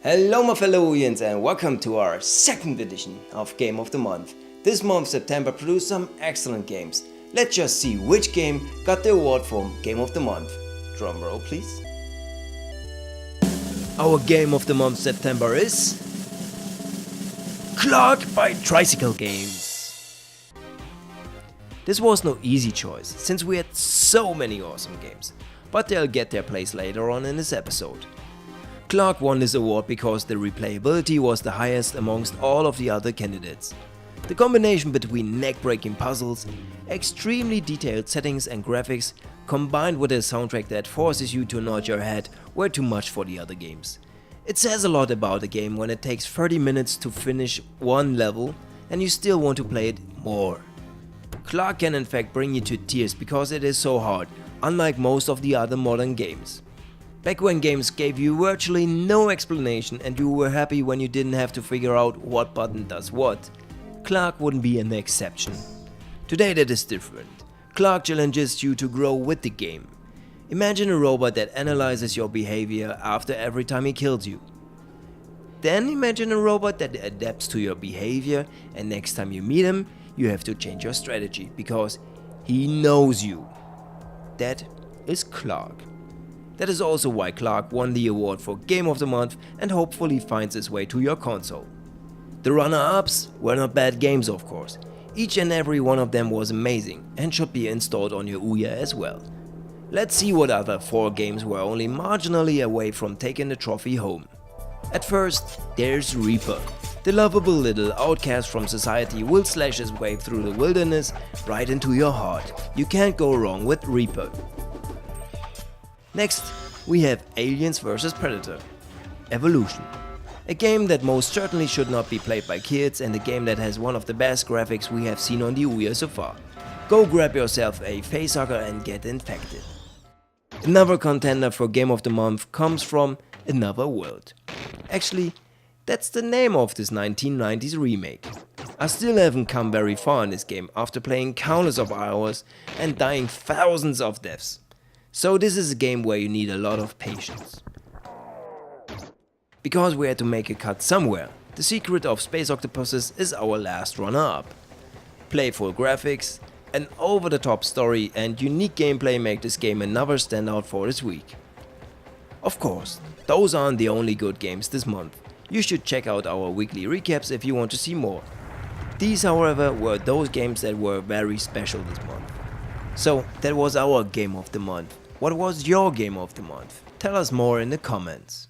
Hello my fellow OUYans and welcome to our second edition of Game of the Month. This month September produced some excellent games. Let's just see which game got the award for Game of the Month. Drum roll please. Our Game of the Month September is Clark by Tricycle Games. This was no easy choice since we had so many awesome games, but they'll get their place later on in this episode. Clark won this award because the replayability was the highest amongst all of the other candidates. The combination between neck-breaking puzzles, extremely detailed settings and graphics, combined with a soundtrack that forces you to nod your head, were too much for the other games. It says a lot about a game when it takes 30 minutes to finish one level and you still want to play it more. Clark can in fact bring you to tears because it is so hard, unlike most of the other modern games. Back when games gave you virtually no explanation and you were happy when you didn't have to figure out what button does what, Clark wouldn't be an exception. Today that is different. Clark challenges you to grow with the game. Imagine a robot that analyzes your behavior after every time he kills you. Then imagine a robot that adapts to your behavior and next time you meet him, you have to change your strategy because he knows you. That is Clark. That is also why Clark won the award for Game of the Month and hopefully finds its way to your console. The runner-ups were not bad games of course. Each and every one of them was amazing and should be installed on your OUYA as well. Let's see what other 4 games were only marginally away from taking the trophy home. At first, there's Reaper. The lovable little outcast from society will slash his way through the wilderness right into your heart. You can't go wrong with Reaper. Next, we have Aliens vs Predator Evolution. A game that most certainly should not be played by kids and a game that has one of the best graphics we have seen on the OUYA so far. Go grab yourself a facehugger and get infected. Another contender for Game of the Month comes from Another World. Actually, that's the name of this 1990s remake. I still haven't come very far in this game after playing countless of hours and dying thousands of deaths. So this is a game where you need a lot of patience. Because we had to make a cut somewhere, The Secret of Space Octopuses is our last runner-up. Playful graphics, an over-the-top story and unique gameplay make this game another standout for this week. Of course, those aren't the only good games this month. You should check out our weekly recaps if you want to see more. These however were those games that were very special this month. So that was our Game of the Month. What was your Game of the Month? Tell us more in the comments.